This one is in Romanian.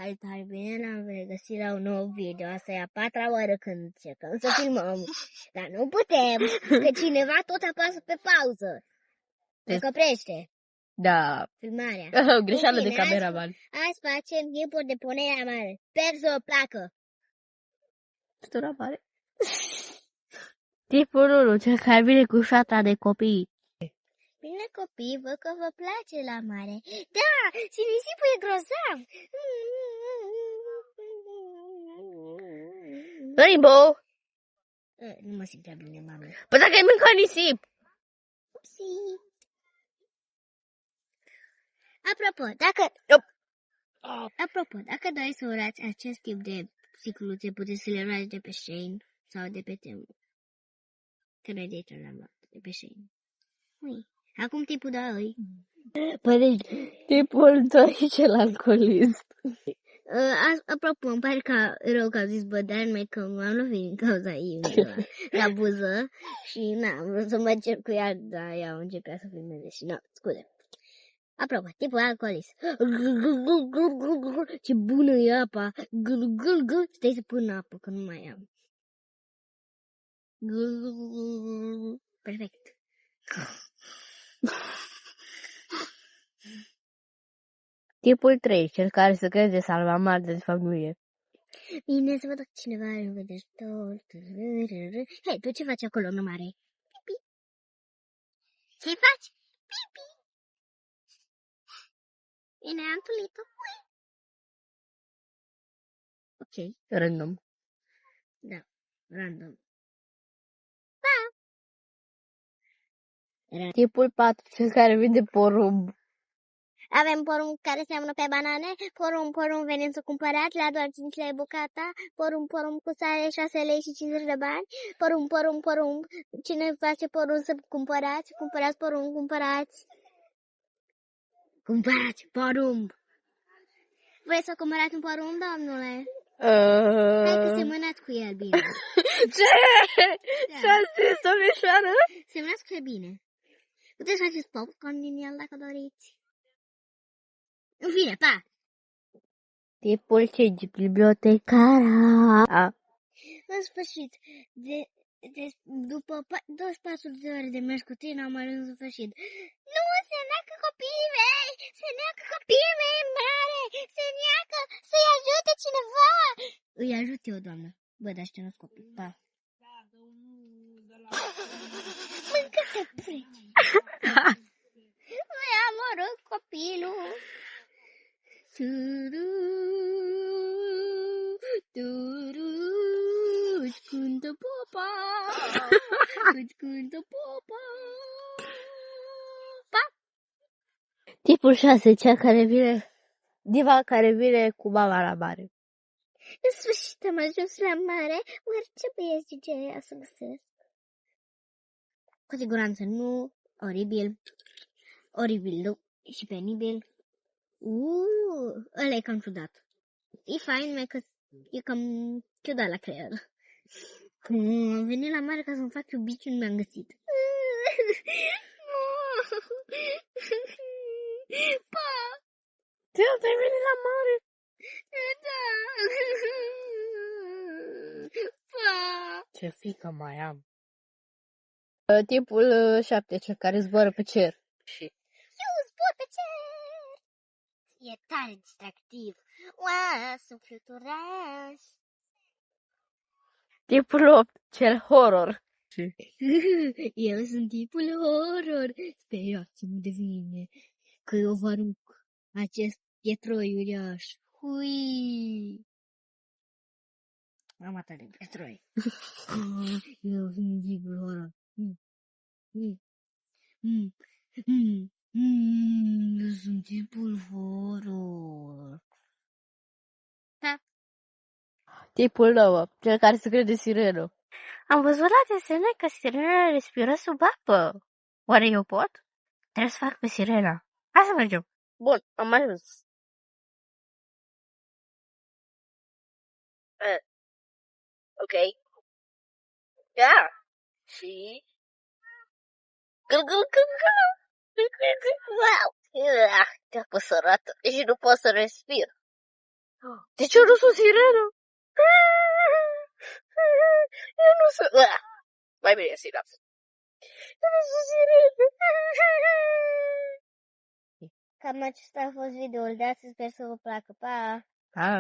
Salutare, bine ne-am regăsit la un nou video. Asta e a 4-a oară când încercăm să filmăm, dar nu putem, că cineva tot apasă pe pauză. Se oprește Da. filmarea. Greșeală de cameraman. Azi facem tipuri de punere mare. Sper să o placă. Stura mare. Tipul 1, cel care vine cu șatra de copii. Bine, copii, văd că vă place la mare. Da, și nisipul e grozav. Rainbow! Nu mă simt prea bine, mami. Păi dacă ai mâncat nisip! Upsi. Apropo, dacă doriți să urați acest tip de sticluțe, puteți să le luați de pe Shein sau de pe Temu. Crede-te, l-am luat de pe Shein. Ui. Acum tipul 2. Păi deci, tipul 2 cel alcoolism. Apropo, îmi pare rău că au zis bădan, mai că m-am lovit din cauza ei la buză și am vrut să mă cer cu ea, dar ea începea să filmeze și scuze. Apropo, tipul alcoolist. Ce bună e apa! Stai să pun apă, că nu mai am. Perfect. Tipul 3, cel care se crede salvamar, de fapt nu e. Bine, să văd dacă cineva îl vede. Hei, tu ce faci acolo, nu mare? Pipi. Ce faci? Pipi. Bine, am tulit-o. Ok. Random. Da, random. Tipul 4, cel care vinde porumb. Avem porumb care seamănă pe banane, porumb venind să cumpărați la doar 5 lei bucata, porumb cu sare 6 lei și 50 de bani, porumb, cine face porumb să cumpărați porumb, cumpărați porumb. Vreți să cumpărați un porumb, domnule? Hai că semănați cu el bine. Ce? Ce-a zis, domnișoară? Semănați cu el bine. Puteți să faceți popcorn din el dacă doriți. În fine, pa! Tipul 5, bibliotecara. În sfârșit, după 24 de ore de mers cu tine, am ajuns în sfârșit. Nu, se neacă copiii mei! Se neacă copiii mei mare! Se neacă! Să-i ajute cineva! Îi ajut eu, doamnă. Bă, dar știu nu-s copii. Pa! Mâncă-te, freci! Mi-a omorât copilul! Îți cântă popa, pa! Tipul 6, cea care vine, diva care vine cu mama la mare. În sfârșit am ajuns la mare, oare ce băieți zice aia să găsesc? Cu siguranță nu, oribil și penibil. Ăla e cam ciudat. E fain, mai că e cam ciudat la creier. Cum am venit la mare ca să-mi fac iubici, nu mi-am găsit. Pa! Ce ai venit la mare? Da! Pa! Ce frică mai am. Tipul 7, cel care zboară pe cer. Eu zbor pe cer! E tare distractiv. Wow, sunt fluturaș. Tipul 8, cel horror. Eu sunt tipul horror. Speriați-mă de mine că eu vă arunc acest pietroi uriaș. Hui! Am atât de pietroi. Eu sunt tipul horror. Eu sunt tipul horror. Da. Tipul 9, cel care se crede sirenă. Am văzut la desene că sirena respiră sub apă. Oare eu pot? Trebuie să fac pe sirena. Hai să mergem. Bun, am ajuns. Ok. Da. Și... Wow. Te-a păsărată și nu pot să respir. Deci eu nu sunt sirenă. Eu nu sunt... Mai bine sinapsă. Eu nu sunt sirenă. Cam acesta a fost videoul de astăzi. Sper să vă placă. Pa! Pa!